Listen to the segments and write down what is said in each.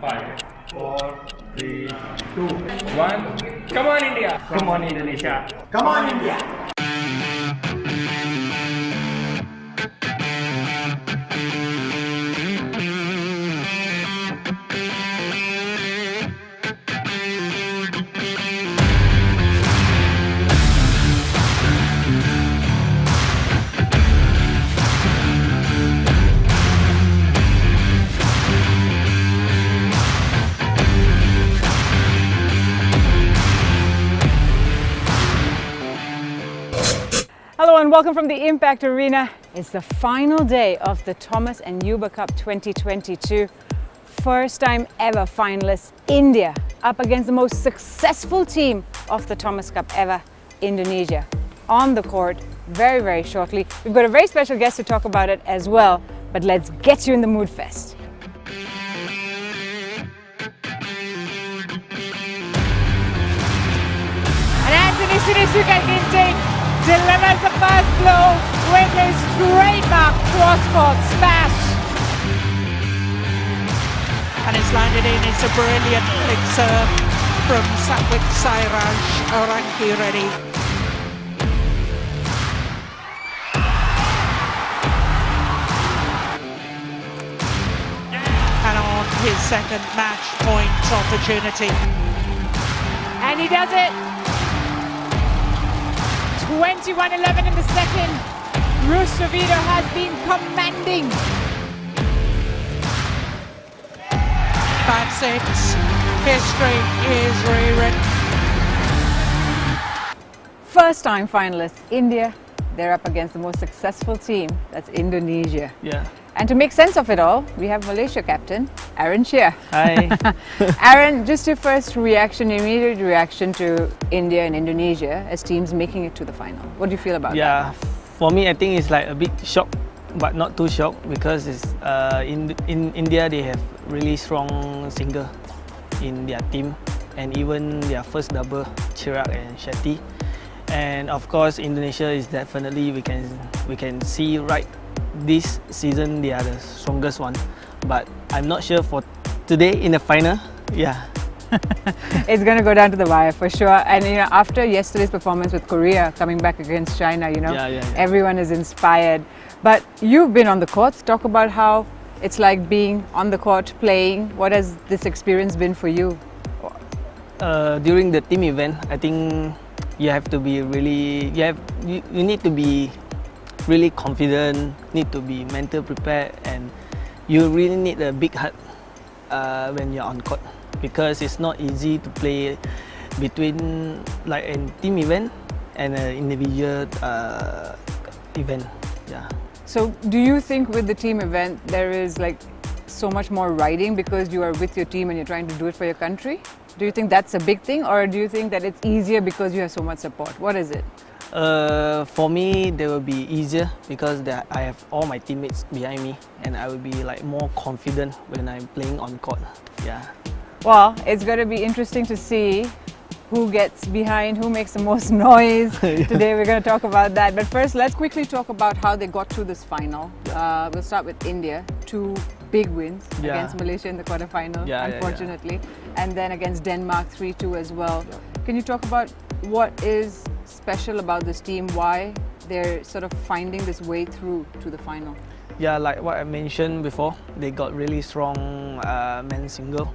5, 4, 3, 2, 1. Come on, India! Come on, Indonesia! Come on, India! Hello and welcome from the Impact Arena. It's the final day of the Thomas and Yuba Cup 2022. First time ever finalists, India, up against the most successful team of the Thomas Cup ever, Indonesia. On the court very, very shortly. We've got a very special guest to talk about it as well, but let's get you in the mood first. And Anthony Ginting delivers the first blow with his trademark cross-court smash. And it's landed in. It's a brilliant flick serve from Satwik Sairaj Orangi Reddy. And on his second match point opportunity. And he does it. 21-11 in the second. Rustovido has been commanding. That's it. History is rewritten. First time finalists, India. They're up against the most successful team, that's Indonesia. Yeah. And to make sense of it all, we have Malaysia captain, Aaron Chia. Hi. Aaron, just your first reaction, immediate reaction to India and Indonesia as teams making it to the final. What do you feel about that? Yeah, for me, I think it's like a bit shock, but not too shock because it's in India they have really strong singer in their team, and even their first double, Chirag and Shetty. And of course, Indonesia is definitely we can see right this season they are the strongest one, but I'm not sure for today in the final. Yeah. It's going to go down to the wire for sure. And you know, after yesterday's performance with Korea coming back against China, you know, everyone is inspired. But you've been on the courts. Talk about how it's like being on the court playing. What has this experience been for you? During the team event, I think you have to be really you need to be really confident, need to be mental prepared, and you really need a big heart when you're on court, because it's not easy to play between like a team event and an individual event. Yeah. So do you think with the team event there is like so much more riding because you are with your team and you're trying to do it for your country? Do you think that's a big thing, or do you think that it's easier because you have so much support? What is it? For me, they will be easier because I have all my teammates behind me, and I will be like more confident when I'm playing on court. Yeah. Well, it's going to be interesting to see who gets behind, who makes the most noise. Today we're going to talk about that. But first, let's quickly talk about how they got through this final. We'll start with India. 2 big wins against Malaysia in the quarterfinal, unfortunately. And then against Denmark, 3-2 as well. Can you talk about what is special about this team, why they're sort of finding this way through to the final? Yeah, like what I mentioned before, they got really strong men's single,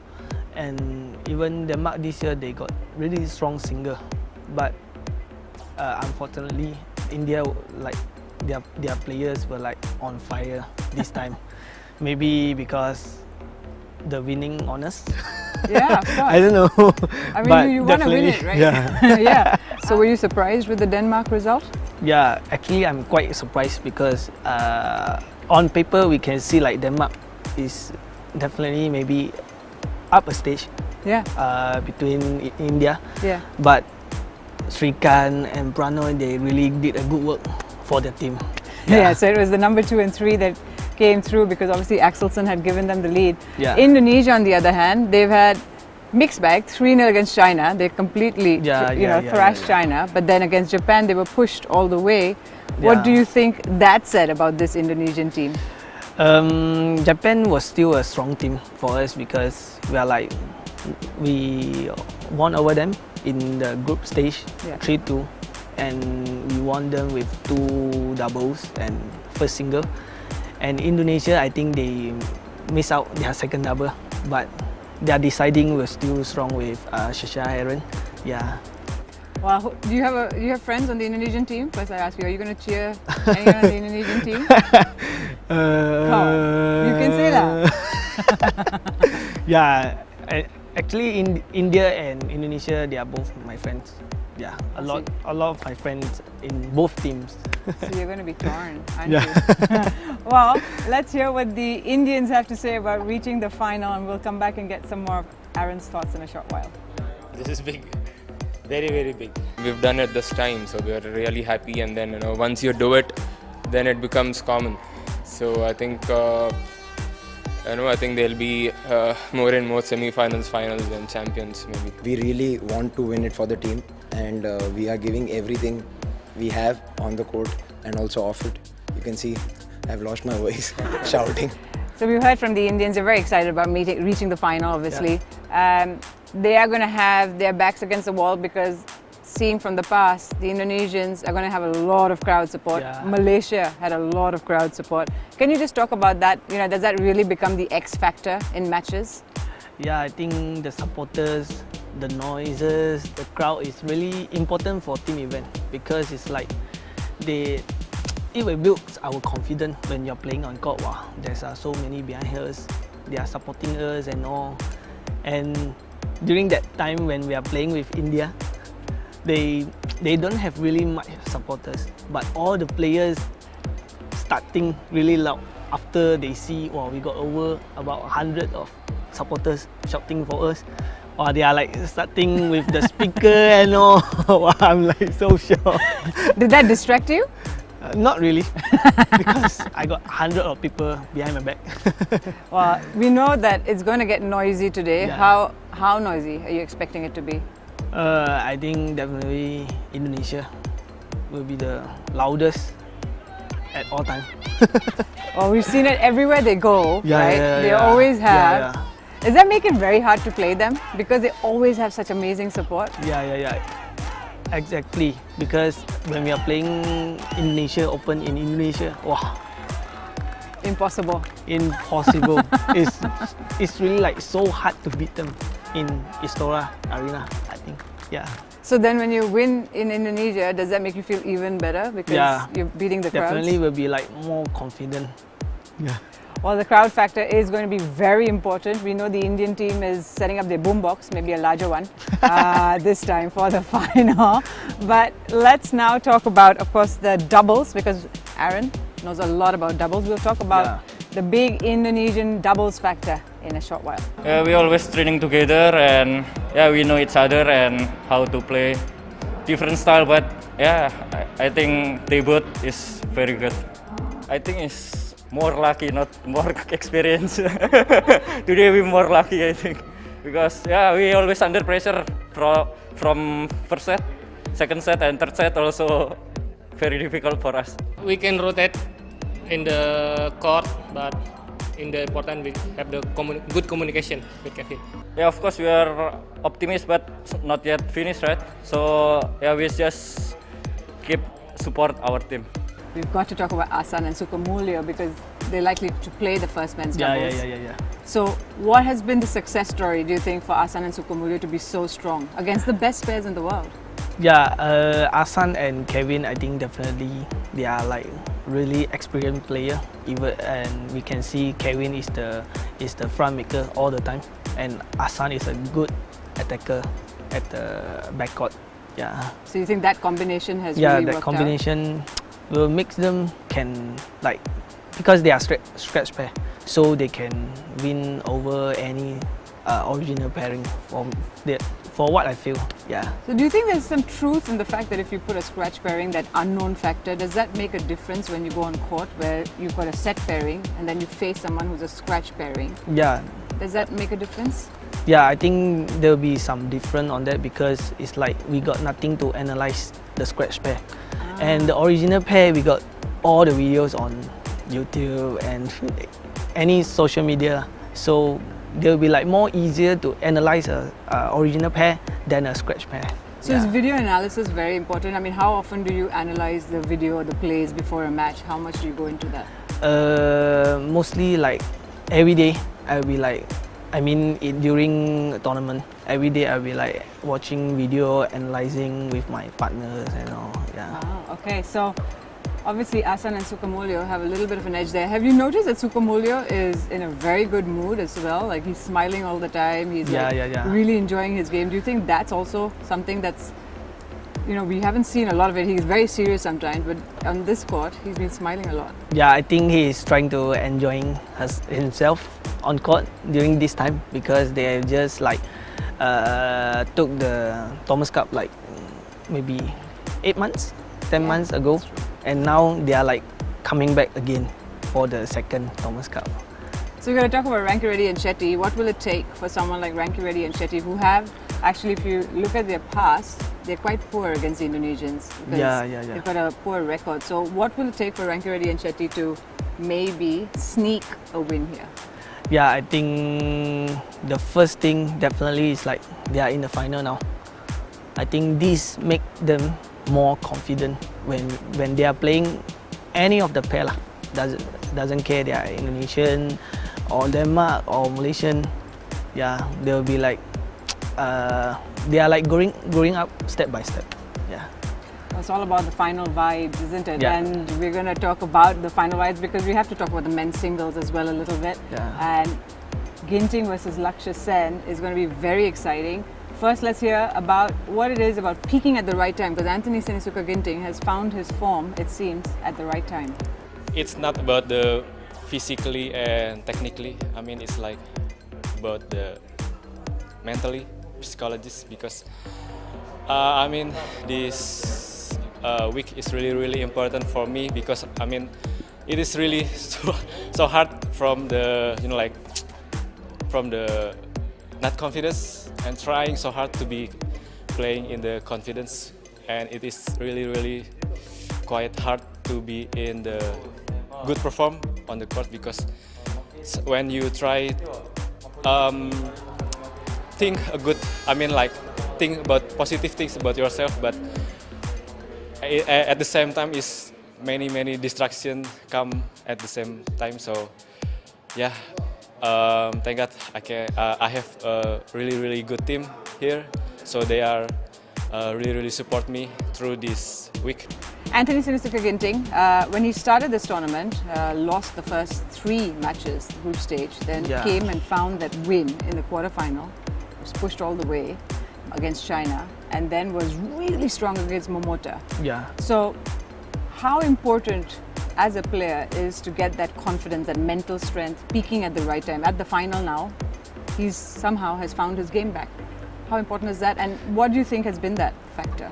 and even Denmark this year they got really strong single, but unfortunately India, like their players were like on fire this time. Maybe because the winning honors. Yeah, of course. I don't know. I mean, but you want to win it, right? Yeah. Yeah. So were you surprised with the Denmark result? Yeah, actually I'm quite surprised because on paper we can see like Denmark is definitely maybe up a stage. Yeah. Between India. Yeah. But Srikanth and Pranoy, they really did a good work for the team. Yeah, so it was the number 2 and 3 that came through because obviously Axelsen had given them the lead. Yeah. Indonesia, on the other hand, they've had mixed bag, 3-0 against China. They completely thrashed China. But then against Japan, they were pushed all the way. What do you think that said about this Indonesian team? Japan was still a strong team for us because we won over them in the group stage, Yeah. 3-2, and we won them with 2 doubles and first single. And Indonesia, I think they missed out their second double, but their deciding was still strong with Aaron. Yeah. Well, do you have friends on the Indonesian team? First, I ask you, are you going to cheer anyone on the Indonesian team? Come on, you can say that. Yeah, actually in India and Indonesia, they are both my friends. Yeah, a lot of my friends in both teams. So you're going to be torn, aren't Yeah. you? Well, let's hear what the Indians have to say about reaching the final, and we'll come back and get some more of Aaron's thoughts in a short while. This is big. Very, very big. We've done it this time, so we are really happy. And then, once you do it, then it becomes common. So I think, I think there'll be more and more semi-finals, finals, and champions maybe. We really want to win it for the team, and we are giving everything we have on the court and also off it. You can see I've lost my voice shouting. So we've heard from the Indians, they're very excited about reaching the final, obviously. Yeah. They are going to have their backs against the wall because, seeing from the past, the Indonesians are going to have a lot of crowd support. Yeah. Malaysia had a lot of crowd support. Can you just talk about that? Does that really become the X factor in matches? Yeah, I think the supporters, the noises, the crowd is really important for team event because it's like it will build our confidence when you're playing on court. Wow, there's so many behind us, they are supporting us and all. And during that time when we are playing with India, they don't have really much supporters, but all the players starting really loud after they see, wow, we got over about 100 of supporters shouting for us. Wow, they are like starting with the speaker and all. Wow, I'm like so shocked. Did that distract you? Not really, because I got 100 of people behind my back. Well, we know that it's going to get noisy today. Yeah. How noisy are you expecting it to be? I think definitely Indonesia will be the loudest at all time. Well, we've seen it everywhere they go, right? They always have. Yeah. Does that make it very hard to play them? Because they always have such amazing support? Yeah. Exactly. Because when we are playing Indonesia Open in Indonesia, wow. Impossible. Impossible. It's really like so hard to beat them in Istora Arena, I think. Yeah. So then when you win in Indonesia, does that make you feel even better because you're beating the crowds? Definitely will be like more confident. Yeah. Well, the crowd factor is going to be very important. We know the Indian team is setting up their boombox, maybe a larger one, this time for the final. But let's now talk about, of course, the doubles, because Aaron knows a lot about doubles. We'll talk about the big Indonesian doubles factor in a short while. We always training together, and we know each other and how to play different style. But I think they both is very good. I think it's more lucky, not more experience. Today we more lucky, I think, because we always under pressure from first set, second set, and third set. Also very difficult for us. We can rotate in the court, but in the important we have the good communication with Kevin. Yeah, of course we are optimistic, but not yet finished, right? So we just keep support our team. We've got to talk about Ahsan and Sukamuljo because they're likely to play the first men's doubles. Yeah. So what has been the success story, do you think, for Ahsan and Sukamuljo to be so strong against the best pairs in the world? Yeah, Ahsan and Kevin, I think definitely they are like really experienced player. And we can see Kevin is the front maker all the time, and Ahsan is a good attacker at the backcourt. Yeah. So you think that combination has really worked out? Yeah, that combination will make them can like, because they are scratch pair, so they can win over any original pairing for what I feel. Yeah. So do you think there's some truth in the fact that if you put a scratch pairing, that unknown factor, does that make a difference when you go on court where you've got a set pairing and then you face someone who's a scratch pairing? Yeah. Does that make a difference? Yeah, I think there'll be some difference on that because it's like we got nothing to analyze the scratch pair. And the original pair, we got all the videos on YouTube and any social media. So they'll be like more easier to analyze a original pair than a scratch pair. So is video analysis very important? I mean, how often do you analyze the video or the plays before a match? How much do you go into that? Mostly like every day. I'll be like, during a tournament, every day I'll be like watching video, analyzing with my partners and all. Yeah. Ah, okay. So obviously Ahsan and Sukamuljo have a little bit of an edge there. Have you noticed that Sukamuljo is in a very good mood as well? Like he's smiling all the time. He's really enjoying his game. Do you think that's also something that's, you know, we haven't seen a lot of it. He's very serious sometimes, but on this court, he's been smiling a lot. Yeah, I think he's trying to enjoying himself on court during this time because they have just like took the Thomas Cup like maybe 8 months, 10 months ago. And now they are like coming back again for the second Thomas Cup. So we're going to talk about Rankireddy and Shetty. What will it take for someone like Rankireddy and Shetty who have, actually if you look at their past, they're quite poor against the Indonesians. They've got a poor record. So what will it take for Rankireddy and Shetty to maybe sneak a win here? Yeah, I think the first thing definitely is like they are in the final now. I think this make them more confident when they are playing any of the pair lah. Doesn't care they are Indonesian or Denmark or Malaysian. Yeah, they'll be like they are like growing up step by step. Yeah. It's all about the final vibes, isn't it? Yeah. And we're going to talk about the final vibes because we have to talk about the men's singles as well a little bit. Yeah. And Ginting versus Lakshya Sen is going to be very exciting. First, let's hear about what it is about peaking at the right time, because Anthony Sinisuka Ginting has found his form, it seems, at the right time. It's not about the physically and technically. I mean, it's like about the mentally, psychologist, because I mean, this week is really important for me because I mean, it is really so hard from the, you know, like from the not confidence and trying so hard to be playing in the confidence, and it is really quite hard to be in the good perform on the court because when you try think about positive things about yourself, but at the same time is many distractions come at the same time. So yeah, thank God I have a really good team here, so they are really support me through this week. Anthony Sinisuka Ginting, when he started this tournament, lost the first 3 matches, group stage, then came and found that win in the quarterfinal, was pushed all the way against China, and then was really strong against Momota. Yeah. So, how important as a player is to get that confidence, that mental strength, peaking at the right time? At the final now, he's somehow has found his game back. How important is that, and what do you think has been that factor?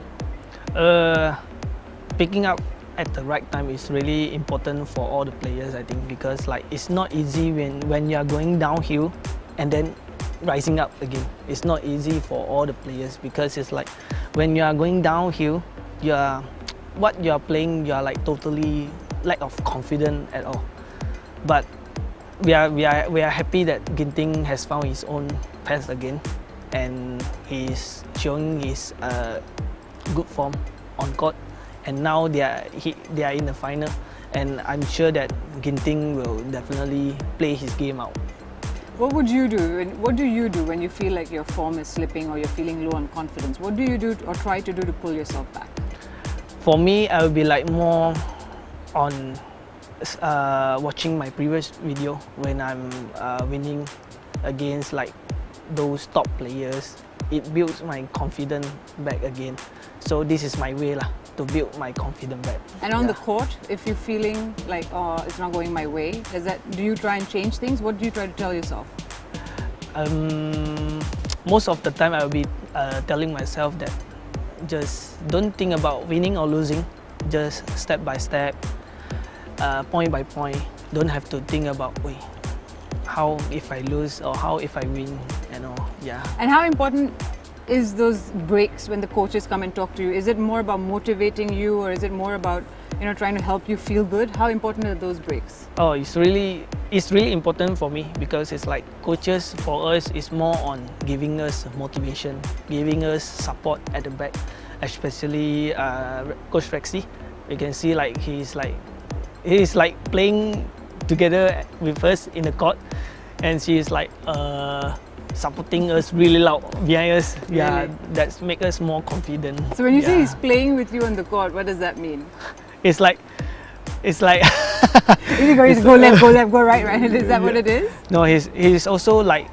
Picking up at the right time is really important for all the players, I think, because like it's not easy when you are going downhill and then rising up again. It's not easy for all the players because it's like when you are going downhill, what you are playing, you are like totally lack of confidence at all. But we are happy that Ginting has found his own path again, and he's showing his good form on court. And now they are in the final, and I'm sure that Ginting will definitely play his game out. What would you do? What do you do when you feel like your form is slipping or you're feeling low on confidence? What do you do or try to do to pull yourself back? For me, I will be like more on watching my previous video when I'm winning against like those top players. It builds my confidence back again. So this is my way lah, to build my confidence back. And on the court, if you're feeling like, oh, it's not going my way, do you try and change things? What do you try to tell yourself? Most of the time I will be telling myself that just don't think about winning or losing, just step by step, point by point. Don't have to think about, wait, how if I lose or how if I win, you know, yeah. And how important is those breaks when the coaches come and talk to you? Is it more about motivating you, or is it more about trying to help you feel good? How important are those breaks? Oh, it's really important for me because it's like coaches for us is more on giving us motivation, giving us support at the back, especially Coach Rexy. You can see like he's like playing together with us in the court, and she's like supporting us really loud behind us. Yeah, Really? that's make us more confident. So when you say he's playing with you on the court, what does that mean? It's like Is he going to go left, go right, right? Is that what it is? no, he's also like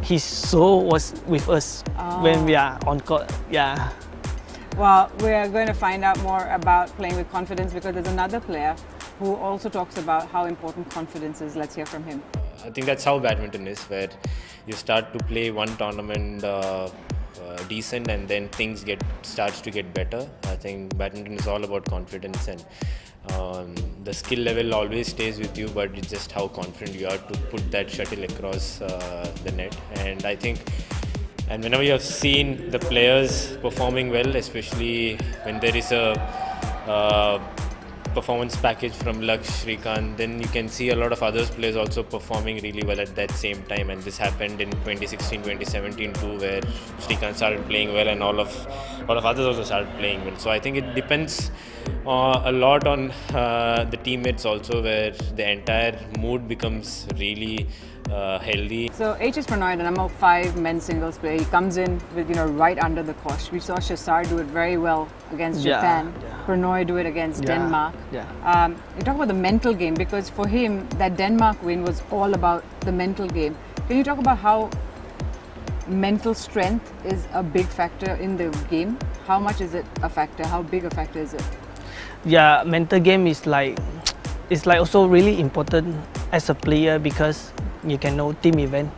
his soul was with us when we are on court. Yeah. Well, we are going to find out more about playing with confidence because there's another player who also talks about how important confidence is. Let's hear from him. I think that's how badminton is, where you start to play one tournament decent and then things starts to get better. I think badminton is all about confidence, and the skill level always stays with you, but it's just how confident you are to put that shuttle across the net. And I think, and whenever you have seen the players performing well, especially when there is a performance package from Laksh, Shrikant, then you can see a lot of other players also performing really well at that same time. And this happened in 2016, 2017 too, where Shrikant started playing well and all of others also started playing well. So I think it depends a lot on the teammates also, where the entire mood becomes really healthy. So HS Prannoy, the number 5 men's singles player, he comes in with right under the cosh. We saw Shasar do it very well against Japan. Prannoy do it against Denmark. You talk about the mental game, because for him that Denmark win was all about the mental game. Can you talk about how mental strength is a big factor in the game? How much is it a factor? How big a factor is it? Yeah, mental game is like also really important as a player, because you can know team event.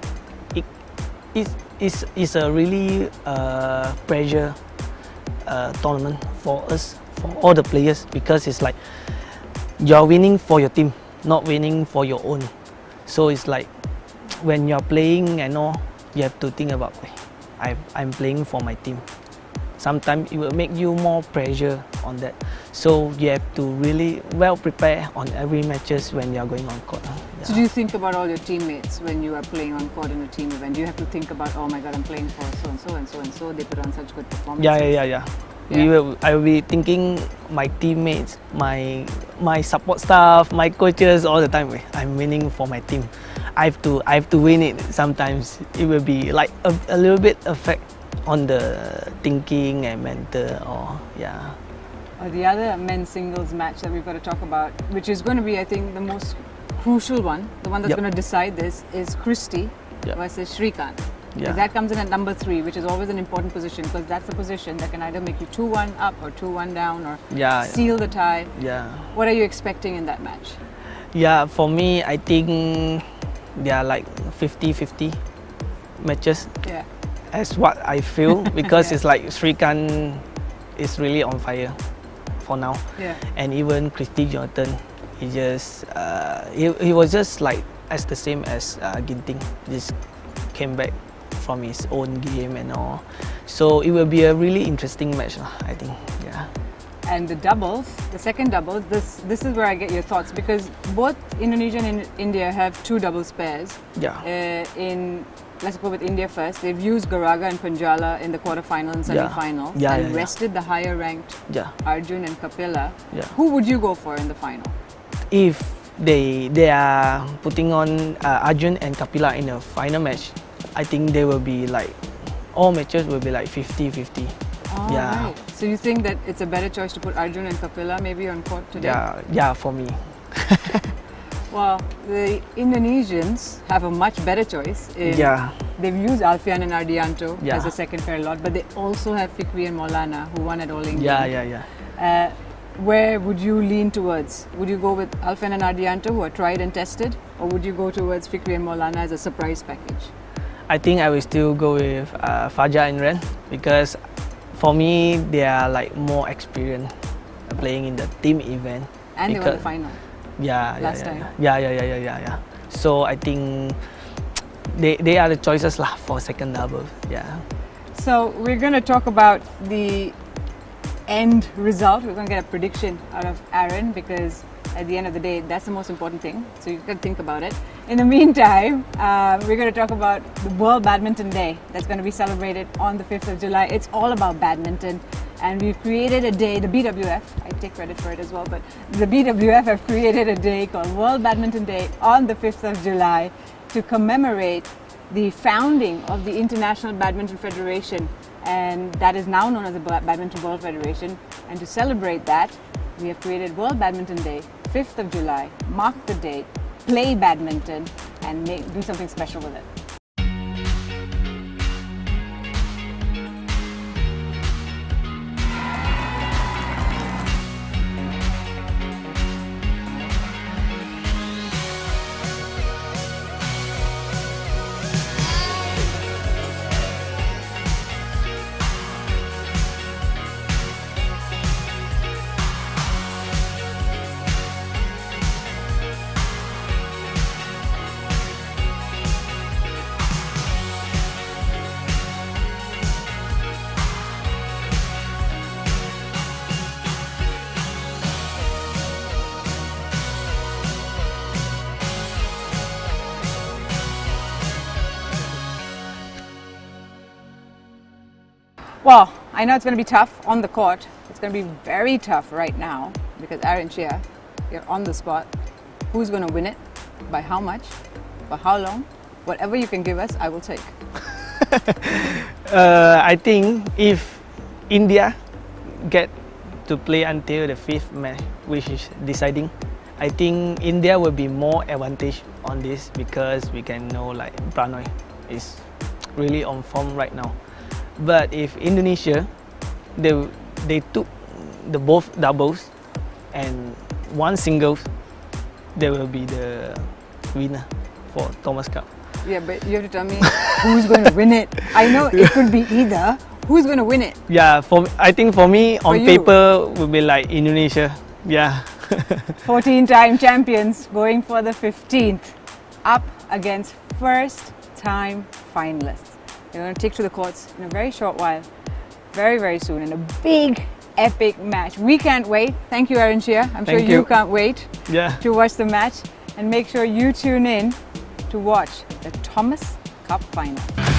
It's a really pressure tournament for us, for all the players, because it's like you're winning for your team, not winning for your own. So it's like when you're playing and all, you have to think about, I'm playing for my team. Sometimes it will make you more pressure on that. So you have to really well prepare on every matches when you are going on court. Yeah. So do you think about all your teammates when you are playing on court in a team event? Do you have to think about, oh my God, I'm playing for so-and-so and so-and-so, they put on such good performances? Yeah. I will be thinking my teammates, my support staff, my coaches all the time. I'm winning for my team. I have to win it. Sometimes it will be like a little bit affect on the thinking and mental, The other men's singles match that we've got to talk about, which is going to be, I think, the most crucial one, the one that's going to decide this, is Christie versus Shrikant. Because that comes in at number 3, which is always an important position, because that's the position that can either make you 2-1 up or 2-1 down or seal the tie. What are you expecting in that match? Yeah, for me, I think they are like 50-50 matches. As what I feel, because it's like Shrikant is really on fire for now. And even Christie Jonathan, he was just like as the same as Ginting, just came back from his own game and all. So it will be a really interesting match, I think. And the doubles, the second doubles, this is where I get your thoughts, because both Indonesia and India have 2 doubles pairs. Let's go with India first. They've used Garaga and Punjala in the quarterfinals and semi-finals and rested the higher ranked Arjun and Kapila. Who would you go for in the final? If they are putting on Arjun and Kapila in a final match, I think they will be like, all matches will be like 50-50. Right. So you think that it's a better choice to put Arjun and Kapila maybe on court today? Yeah, for me. Well, the Indonesians have a much better choice. They've used Alfian and Ardianto as a second pair lot, but they also have Fikri and Maulana, who won at All England. Where would you lean towards? Would you go with Alfian and Ardianto, who are tried and tested, or would you go towards Fikri and Maulana as a surprise package? I think I will still go with Fajar and Ren, because for me, they are like more experienced playing in the team event. And they won the final. Last time. So I think they are the choices for second double. So we're going to talk about the end result. We're going to get a prediction out of Aaron, because at the end of the day, that's the most important thing. So you can think about it. In the meantime, we're going to talk about the World Badminton Day that's going to be celebrated on the 5th of July. It's all about badminton. And we've created a day, the BWF, I take credit for it as well, but the BWF have created a day called World Badminton Day on the 5th of July to commemorate the founding of the International Badminton Federation, and that is now known as the Badminton World Federation. And to celebrate that, we have created World Badminton Day, 5th of July, mark the date, play badminton, and do something special with it. Well, I know it's going to be tough on the court. It's going to be very tough right now because Aaron Chia, you're on the spot. Who's going to win it? By how much? For how long? Whatever you can give us, I will take. I think if India get to play until the 5th match, which is deciding, I think India will be more advantage on this because we can know like Pranoy is really on form right now. But if Indonesia, they took the both doubles and one singles, they will be the winner for Thomas Cup. Yeah, but you have to tell me who's going to win it. I know it could be either. Who's going to win it? Yeah, I think for me, on paper, will be like Indonesia. Yeah. 14-time champions going for the 15th, up against first-time finalists. They're going to take to the courts in a very short while, very, very soon, in a big, epic match. We can't wait. Thank you, Aaron Chia. I'm sure you can't wait to watch the match. And make sure you tune in to watch the Thomas Cup final.